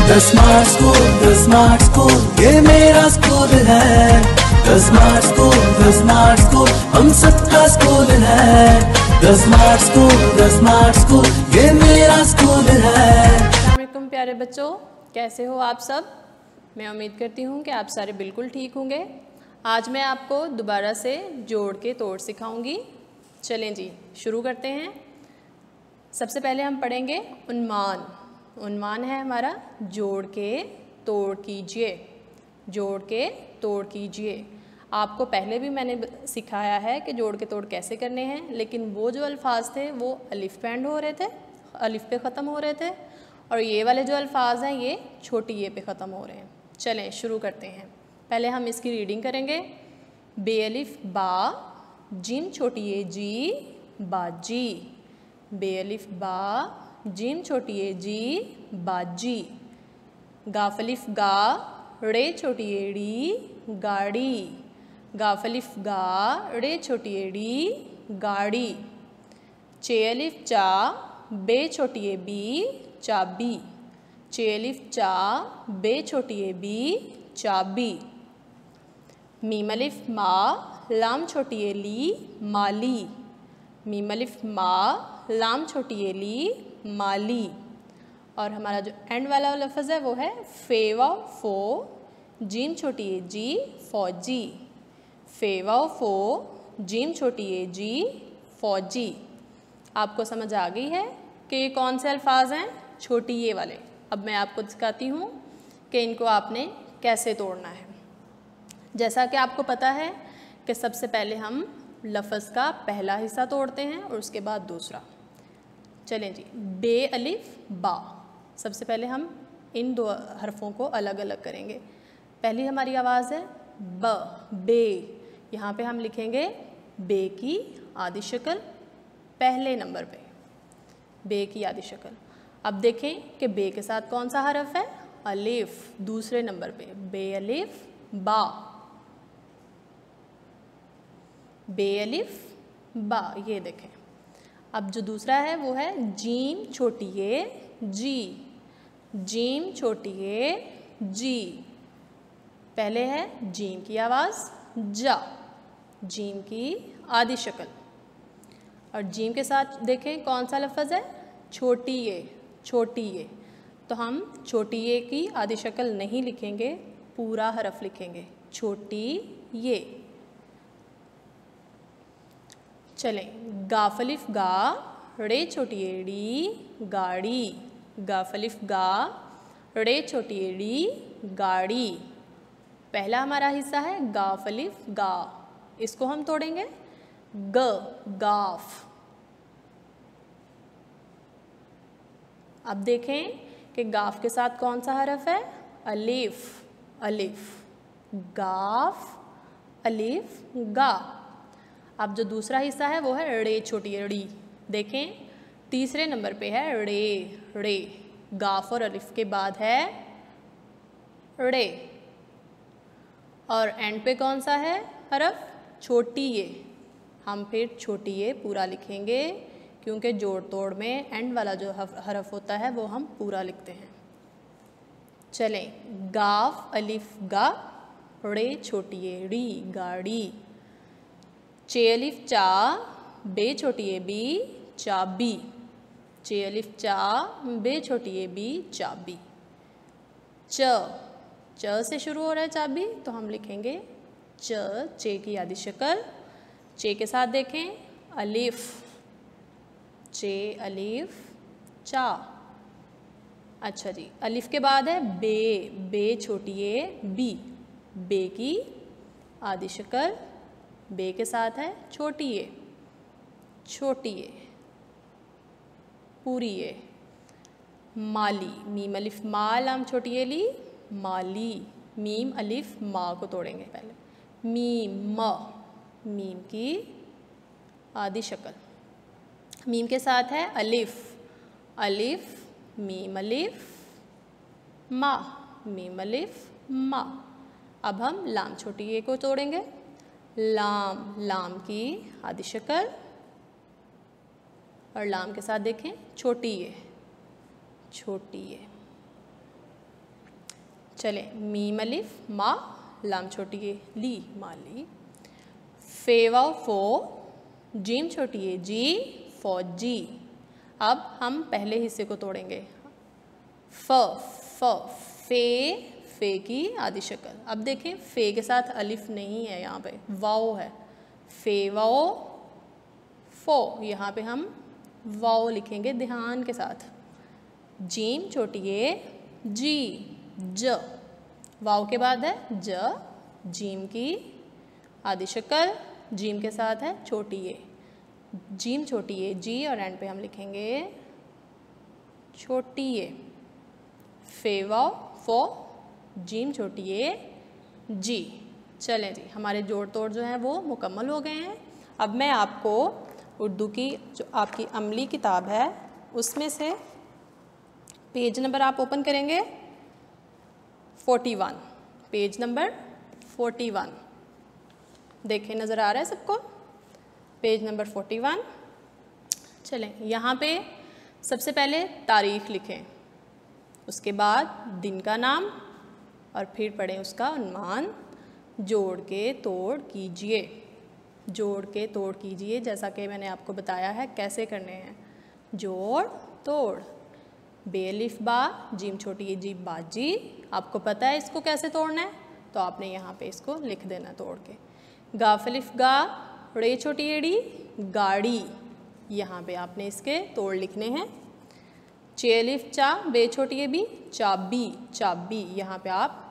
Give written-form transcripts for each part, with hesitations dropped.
The smart school, ये मेरा school है। द स्मार्ट स्कूल, हम सबका स्कूल है। द स्मार्ट स्कूल, ये मेरा स्कूल है। अस्सलामुअलैकुम प्यारे बच्चों, कैसे हो आप सब। मैं उम्मीद करती हूँ कि आप सारे बिल्कुल ठीक होंगे। आज मैं आपको दोबारा से जोड़ के तोड़ सिखाऊंगी। चलें जी, शुरू करते हैं। सबसे पहले हम पढ़ेंगे उन्मान। उन्मान है हमारा जोड़ के तोड़ कीजिए। जोड़ के तोड़ कीजिए। आपको पहले भी मैंने सिखाया है कि जोड़ के तोड़ कैसे करने हैं, लेकिन वो जो अल्फाज थे वो अलिफ पे एंड हो रहे थे, अलिफ पे ख़त्म हो रहे थे, और ये वाले जो अल्फाज हैं ये छोटी ये पे ख़त्म हो रहे हैं। चलें शुरू करते हैं। पहले हम इसकी रीडिंग करेंगे। बे अलिफ बा, जिम छोटी ए जी, बाजी। बे अलिफ बा, जिम छोटी ए जी, बाजी। गाफ अलिफ गा, रे छोटी एड़ी, गाड़ी। गाफ अलिफ गा, रे छोटी एड़ी, गाड़ी। चे अलिफ चा, बे छोटी ए बी, चाबी। चे अलिफ चा, बे छोटी ए बी, चाबी। मीम अलिफ मा, लाम छोटी ए ली, माली। मीम अलिफ मा, लाम छोटी ए ली, माली। और हमारा जो एंड वाला लफ्ज़ है वो है फेवा फो, जीम छोटी ए जी, फौजी। फेवा फो, जीम छोटी ए जी, फौजी। आपको समझ आ गई है कि ये कौन से अल्फाज हैं, छोटी ये वाले। अब मैं आपको दिखाती हूँ कि इनको आपने कैसे तोड़ना है। जैसा कि आपको पता है कि सबसे पहले हम लफ्ज़ का पहला हिस्सा तोड़ते हैं और उसके बाद दूसरा। चलें जी, बे अलिफ बा। सबसे पहले हम इन दो हरफों को अलग अलग करेंगे। पहली हमारी आवाज़ है ब, बे। यहाँ पे हम लिखेंगे बे की आधी शक्ल पहले नंबर पे, बे की आधी शक्ल। अब देखें कि बे के साथ कौन सा हरफ है, अलिफ, दूसरे नंबर पे। बे अलिफ बा, बे अलिफ बा, ये देखें। अब जो दूसरा है वो है जीम छोटी ए जी। जीम छोटी ए जी। पहले है जीम की आवाज़ जा, जीम की आधी शक्ल। और जीम के साथ देखें कौन सा लफ्ज़ है, छोटी ए, छोटी ए। तो हम छोटी ए की आधी शक्ल नहीं लिखेंगे, पूरा हरफ लिखेंगे, छोटी ये। चलें, गाफ अलिफ गा, रे छोटी एड़ी, गाड़ी। गाफ अलिफ गा, रे छोटी एड़ी, गाड़ी। पहला हमारा हिस्सा है गाफ अलिफ गा, इसको हम तोड़ेंगे ग, गाफ। अब देखें कि गाफ के साथ कौन सा हरफ है, अलिफ, अलिफ। गाफ अलिफ गा। अब जो दूसरा हिस्सा है वो है रे छोटी ड़ी। देखें तीसरे नंबर पे है रे, रे। गाफ और अलिफ के बाद है रे। और एंड पे कौन सा है हरफ, छोटी ये। हम फिर छोटी ये पूरा लिखेंगे, क्योंकि जोड़ तोड़ में एंड वाला जो हरफ होता है वो हम पूरा लिखते हैं। चलें, गाफ अलिफ गा, रे छोटी ये ड़ी, गाड़ी। चे अलिफ चा, बे छोटी ए बी, चाबी। चे अलिफ चा, बे छोटी ए बी, चाबी। च से शुरू हो रहा है चाबी, तो हम लिखेंगे चे की आधी शक्ल। चे के साथ देखें अलिफ, चे अलिफ चा। अच्छा जी, अलिफ के बाद है बे, बे छोटी ए बी, बे की आधी शक्ल। बे के साथ है छोटी ए, छोटी ए, पूरी ए। माली, मीम अलिफ मा, लाम छोटी ए ली, माली। मीम अलिफ मा को तोड़ेंगे पहले, मीम म, मीम की आधी शक्ल। मीम के साथ है अलिफ, अलिफ मीम अलिफ मा, मीम अलिफ मा। अब हम लाम छोटी ए को तोड़ेंगे, लाम, लाम की आधी शक्ल। और लाम के साथ देखें छोटी ए, छोटी ए। चले, मीम अलिफ मा, लाम छोटी ए ली, माली। फे वाव फो, जीम छोटी ए जी, फौजी। अब हम पहले हिस्से को तोड़ेंगे। फ फे, फे की आदि शक्ल। अब देखें फे के साथ अलिफ नहीं है, यहाँ पे वाओ है। फे वाओ फो, यहाँ पे हम वाओ लिखेंगे ध्यान के साथ। जीम छोटी ए जी, ज, वाओ के बाद है ज, जीम की आदि शक्ल, जीम के साथ है छोटी ए, जीम छोटी ए जी, और एंड पे हम लिखेंगे छोटी ए। फे वाओ फो, जीम छोटी ए जी। चलें जी, हमारे जोड़ तोड़ जो हैं वो मुकम्मल हो गए हैं। अब मैं आपको उर्दू की जो आपकी अमली किताब है उसमें से पेज नंबर आप ओपन करेंगे 41, पेज नंबर 41। देखें, नज़र आ रहा है सबको? Page number 41। चलें, यहाँ पे सबसे पहले तारीख़ लिखें, उसके बाद दिन का नाम, और फिर पढ़ें उसका उन्वान। जोड़ के तोड़ कीजिए, जोड़ के तोड़ कीजिए, जैसा कि मैंने आपको बताया है कैसे करने हैं। जोड़ तोड़, बेलिफ बा, जीम छोटी ए जी, बाजी। आपको पता है इसको कैसे तोड़ना है, तो आपने यहाँ पे इसको लिख देना तोड़ के। गाफलिफ गा, रे छोटी एड़ी, गाड़ी। यहाँ पे आपने इसके तोड़ लिखने हैं। चेलिफ चा, बे छोटी ए बी, चाबी, चाबी। यहाँ पे आप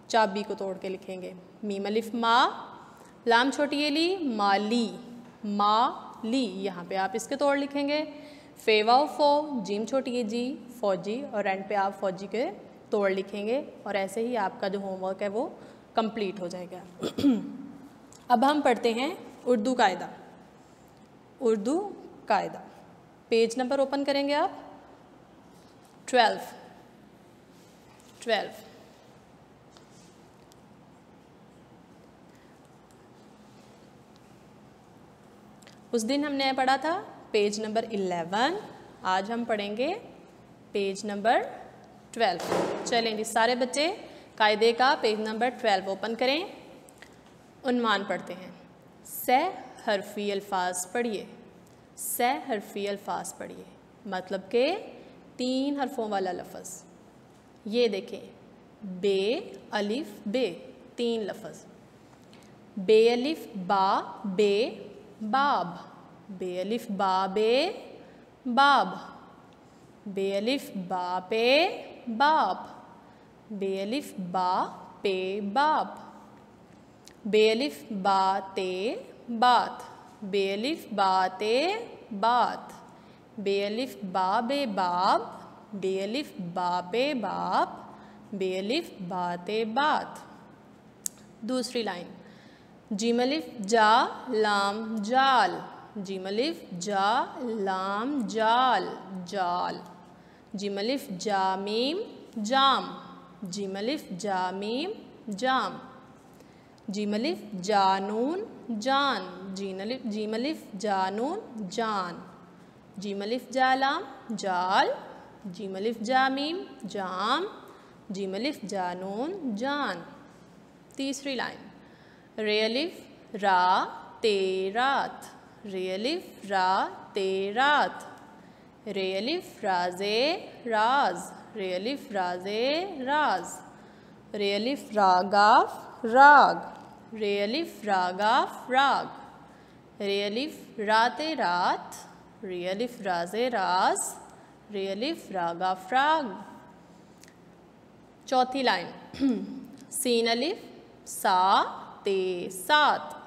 चाबी को तोड़ के लिखेंगे। मीम अलिफ मा, लाम छोटी ए ली, माली, माली। यहाँ पे आप इसके तोड़ लिखेंगे। फे वाओ फो, जीम छोटी ए जी, फौजी, और एंड पे आप फौजी के तोड़ लिखेंगे, और ऐसे ही आपका जो होमवर्क है वो कंप्लीट हो जाएगा। अब हम पढ़ते हैं उर्दू कायदा। उर्दू कायदा, पेज नंबर ओपन करेंगे आप 12। उस दिन हमने पढ़ा था पेज नंबर 11, आज हम पढ़ेंगे पेज नंबर 12। चलें जी, सारे बच्चे कायदे का पेज नंबर 12 ओपन करें। उन्वान पढ़ते हैं। सह हरफी अल्फाज पढ़िए, सह हरफी अल्फाज पढ़िए, मतलब के 3 हरफों वाला लफ्ज़। ये देखें, बे अलिफ बे, 3 लफ्ज़। बे अलिफ बा बे, बाब, बे अलिफ बा बे, बाब, बे अलिफ बा पे, बाप, बे अलिफ बा पे, बाप, बे अलिफ बा ते, बात, बे अलिफ बा ते, बात, बे अलिफ बा बे बाब, बे अलिफ बा पे बाप, बे अलिफ बा ते बात। दूसरी लाइन, जीम अलिफ जा लाम जाल, जीम अलिफ जा लाम जाल, जाल, जीम अलिफ जा मीम जाम, जीम अलिफ जा मीम जाम, जीम अलिफ जा नून जान, जीम अलिफ जा नून जान, जीम अलिफ जा लाम जाल, जीम अलिफ जा मीम जाम, जीम अलिफ जा नून जान। तीसरी लाइन, रे अलिफ रा ते रात, रे अलिफ रा ते रात, रे अलिफ राजे राज, रे अलिफ राजे राज, रे अलिफ रागाफ राग, रे अलिफ रागाफ राग, रे अलिफ राते रात, रे अलिफ राजे राज, रे अलिफ रागाफ राग। चौथी लाइन, सीन अलिफ सा ते सात,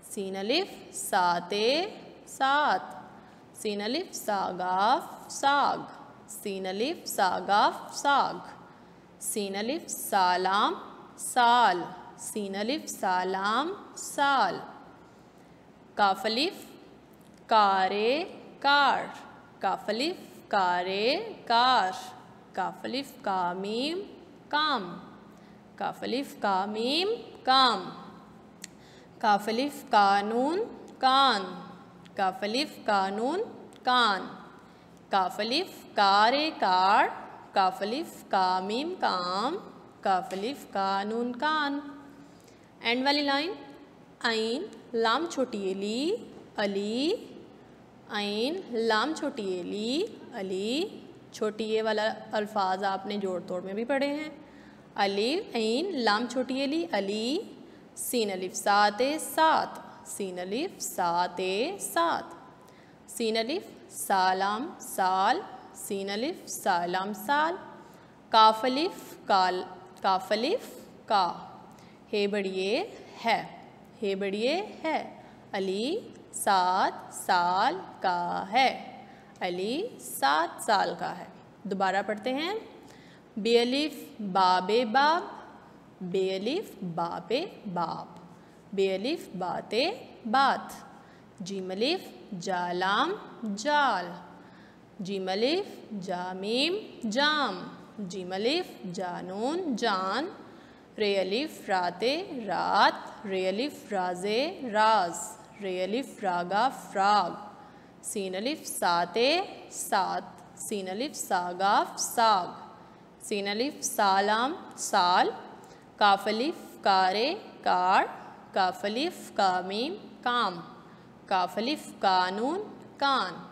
सीन अलिफ सा ते सात, सीन अलिफ सागाफ साग, सीन अलिफ सागाफ साग, सीन अलिफ सालाम साल, सीन अलिफ सालाम साल। काफ अलिफ कारे कार, काफ अलिफ कारे कार, काफ अलिफ कामीम काम, काफ अलिफ कामीम काम, काफ अलिफ कानून कान, काफ अलिफ कानून कान, काफ अलिफ कारे कार, काफ अलिफ कामीम काम, काफ अलिफ का नून कान। एंड वाली लाइन आइन लाम छोटी ए ली अली, आइन लाम छोटी ए ली अली। छोटी ए वाला अल्फाज आपने जोड़ तोड़ में भी पढ़े हैं। अलिफ आइन लाम छोटी ए ली अली, सीन अलिफ सात ए सात, सीन अलिफ सात ए सात। सीन अलिफ सालाम साल, सीन अलिफ सालाम साल। काफ अलिफ काल, काफ अलिफ का। हे बढ़िए है, हे बढ़िए है। अली 7 साल का है, अली 7 साल का है। दोबारा पढ़ते हैं। बेअलिफ बाबे बाब, बेअलिफ बाबे बाब, बेअलिफ बाते बात। जीम अलिफ जालाम जाल, जीम अलिफ जामीम जाम, जीम अलिफ जानून जान। रे अलिफ राते रात, रे अलिफ राजे राज, रे अलिफ रागा फ्राग। सीन अलिफ साते सात, सीन अलिफ सागाफ साग, सीन अलिफ सालाम साल। काफ अलिफ कारे कार, काफ अलिफ कामीम काम, काफ अलिफ कानून कान।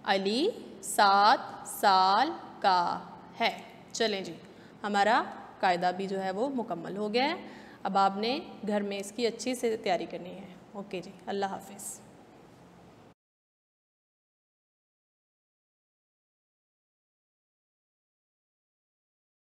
अली 7 साल का है। चलें जी, हमारा कायदा भी जो है वो मुकम्मल हो गया है। अब आपने घर में इसकी अच्छी से तैयारी करनी है। ओके जी, अल्लाह हाफिज़।